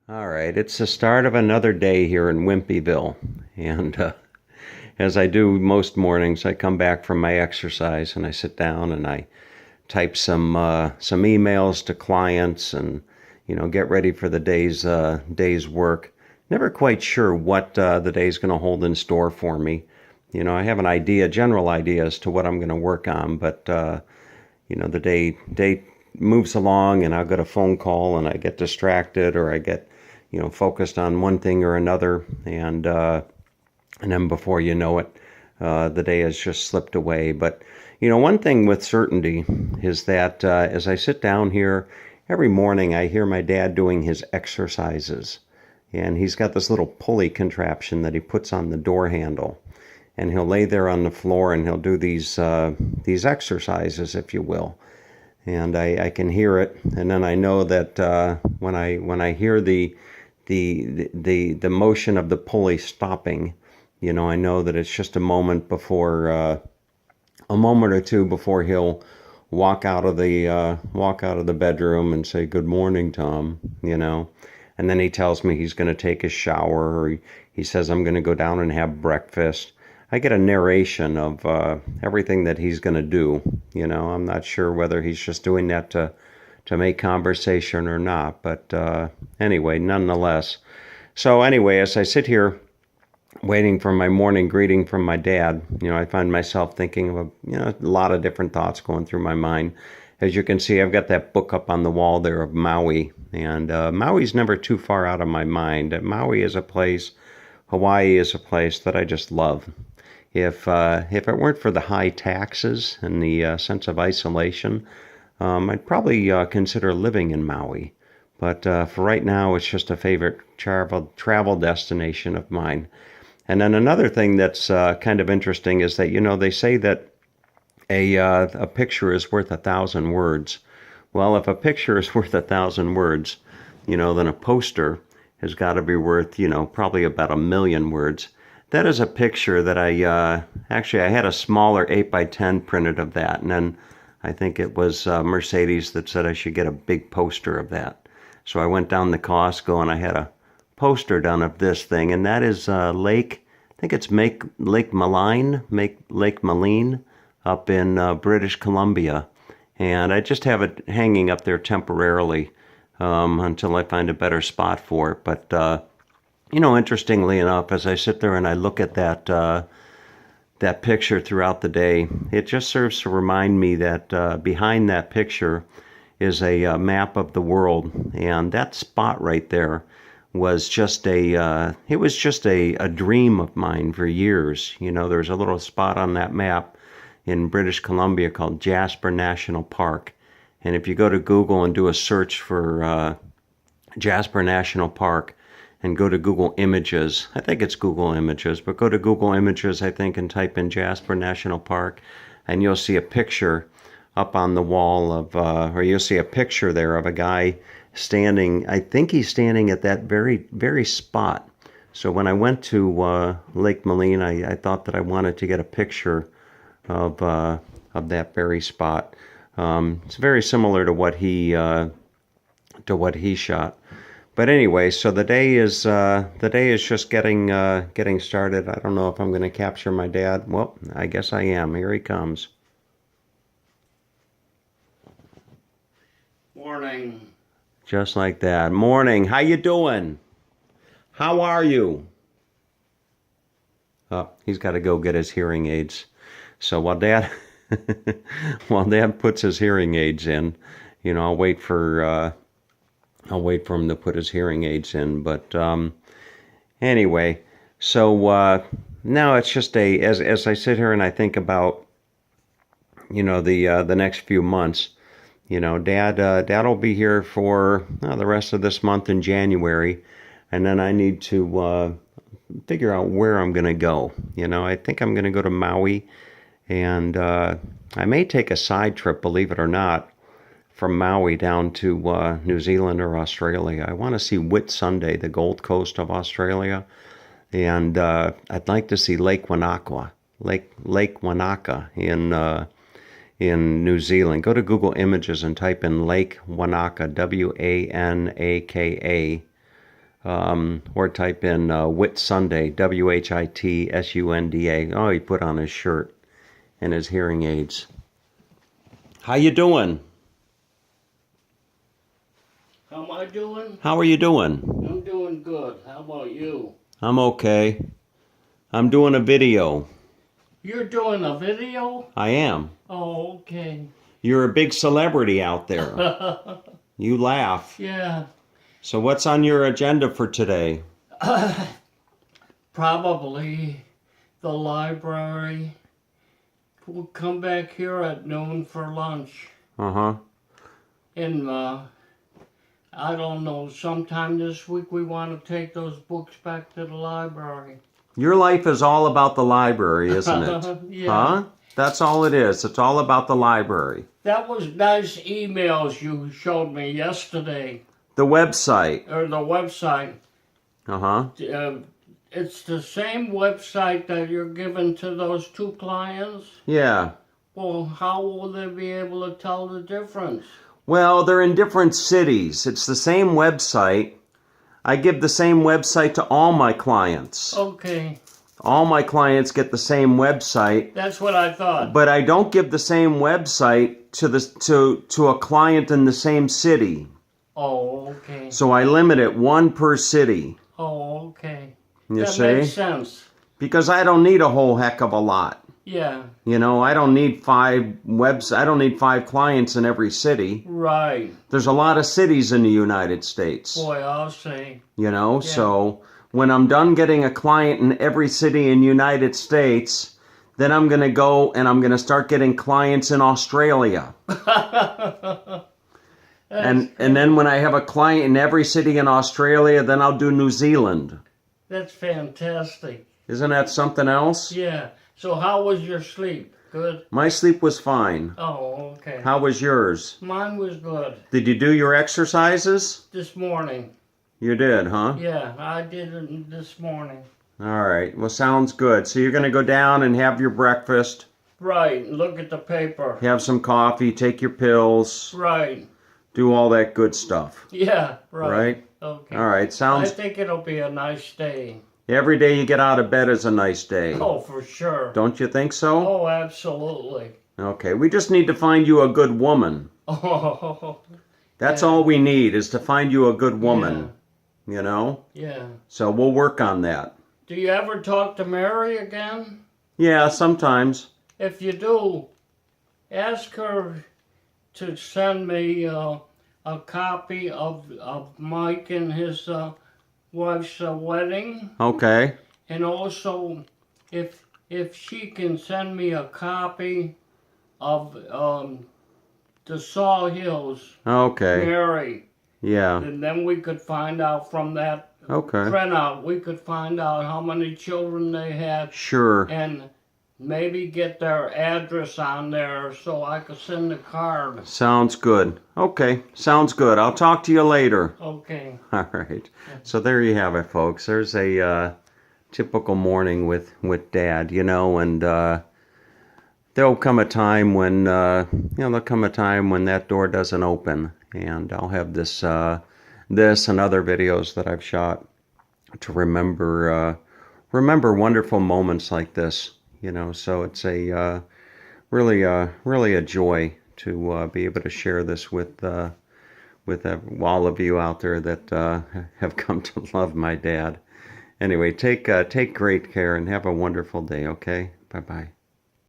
All right, it's the start of another day here in Wimpyville. And as I do most mornings, I come back from my exercise and I sit down and I type some emails to clients and get ready for the day's work. Never quite sure what the day's going to hold in store for me. I have an idea, general idea as to what I'm going to work on, but the day moves along and I'll get a phone call and I get distracted or I get focused on one thing or another, and then before you know it, the day has just slipped away. But one thing with certainty is that as I sit down here every morning, I hear my dad doing his exercises, and he's got this little pulley contraption that he puts on the door handle, and he'll lay there on the floor and he'll do these exercises, if you will. And I can hear it, and then I know that when I hear the motion of the pulley stopping, I know that it's just a moment before a moment or two before he'll walk out of the bedroom and say good morning, Tom. And then he tells me he's going to take a shower, or he says I'm going to go down and have breakfast. I get a narration of everything that he's going to do. I'm not sure whether he's just doing that to make conversation or not, but anyway, nonetheless. So anyway, as I sit here waiting for my morning greeting from my dad, I find myself thinking of a lot of different thoughts going through my mind. As you can see, I've got that book up on the wall there of Maui, and Maui's never too far out of my mind. Maui is a place, Hawaii is a place that I just love. If it weren't for the high taxes and the sense of isolation, I'd probably consider living in Maui. But for right now, it's just a favorite travel destination of mine. And then another thing that's kind of interesting is that, they say that a picture is worth 1,000 words. Well, if a picture is worth 1,000 words, then a poster has got to be worth, probably about 1,000,000 words. That is a picture that I had a smaller 8x10 printed of that, and then I think it was Mercedes that said I should get a big poster of that. So I went down to Costco and I had a poster done of this thing, and that is Lake Maline up in British Columbia, and I just have it hanging up there temporarily until I find a better spot for it. But interestingly enough, as I sit there and I look at that picture throughout the day, it just serves to remind me that behind that picture is a map of the world, and that spot right there was just a dream of mine for years. There's a little spot on that map in British Columbia called Jasper National Park, and if you go to Google and do a search for Jasper National Park, and go to Google Images. I think it's Google Images, but go to Google Images, I think, and type in Jasper National Park, and you'll see a picture up on the wall or you'll see a picture there of a guy standing. I think he's standing at that very, very spot. So when I went to Lake Maline, I thought that I wanted to get a picture of that very spot. It's very similar to what he shot. But anyway, so the day is just getting started. I don't know if I'm going to capture my dad. Well, I guess I am. Here he comes. Morning. Just like that. Morning. How you doing? How are you? Oh, he's got to go get his hearing aids. So while Dad puts his hearing aids in, I'll wait for him to put his hearing aids in. But anyway, so now it's just as I sit here and I think about the next few months. Dad'll be here for the rest of this month in January, and then I need to figure out where I'm going to go. I think I'm going to go to Maui, and I may take a side trip, believe it or not, from Maui down to New Zealand or Australia. I want to see Whitsunday, the Gold Coast of Australia, and I'd like to see Lake Wanaka in New Zealand. Go to Google Images and type in Lake Wanaka, Wanaka, or type in Whitsunday, Whitsunday. Oh, he put on his shirt and his hearing aids. How you doing? How am I doing? How are you doing? I'm doing good. How about you? I'm okay. I'm doing a video. You're doing a video? I am. Oh, okay. You're a big celebrity out there. You laugh. Yeah. So what's on your agenda for today? Probably the library. We'll come back here at noon for lunch. Uh-huh. And, I don't know, sometime this week we want to take those books back to the library. Your life is all about the library, isn't it? Yeah. Huh? That's all it is. It's all about the library. That was nice emails you showed me yesterday, The website. or the website. Uh-huh. It's the same website that you're giving to those two clients? Yeah. Well, how will they be able to tell the difference? Well, they're in different cities. It's the same website. I give the same website to all my clients. Okay, All my clients get the same website, that's what I thought. but I don't give the same website to a client in the same city. Oh, okay. So I limit it one per city. Oh, okay. You That see? makes sense. Because I don't need a whole heck of a lot. Yeah, You know, I don't need five clients in every city. right. There's a lot of cities in the United States. Boy, I'll say. You know, so when I'm done getting a client in every city in the United States, then I'm going to go and I'm going to start getting clients in Australia. And then when I have a client in every city in Australia, then I'll do New Zealand. That's fantastic. Isn't that something else? Yeah. So how was your sleep? Good? My sleep was fine. Oh, okay. How was yours? Mine was good. Did you do your exercises? This morning. You did, huh? Yeah, I did it this morning. All right. Well, sounds good. So you're going to go down and have your breakfast, Right, look at the paper. have some coffee, take your pills, Right. do all that good stuff. Yeah, right. Right? Okay. All right. I Sounds. think it'll be a nice day. Every day you get out of bed is a nice day. Oh, for sure. Don't you think so? Oh, absolutely. Okay. We just need to find you a good woman. Oh, That's Yeah. all we need is to find you a good woman. You know? yeah. So we'll work on that. Do you ever talk to Mary again? Yeah, sometimes. If you do, ask her to send me a copy of Mike and his wife's wedding. Okay. And also, if she can send me a copy of the Saw Hills, Okay. Mary, Yeah. and then we could find out from that Okay. printout, we could find out how many children they had Sure. and maybe get their address on there so I could send a card. Sounds good. Okay. Sounds good. I'll talk to you later. Okay. All right. So there you have it, folks. There's a typical morning with Dad, you know, and there'll come a time when there'll come a time when that door doesn't open, and I'll have this and other videos that I've shot to remember wonderful moments like this, you know. So it's a really a joy to be able to share this with all of you out there that have come to love my dad. Anyway, take great care and have a wonderful day, okay? Bye-bye.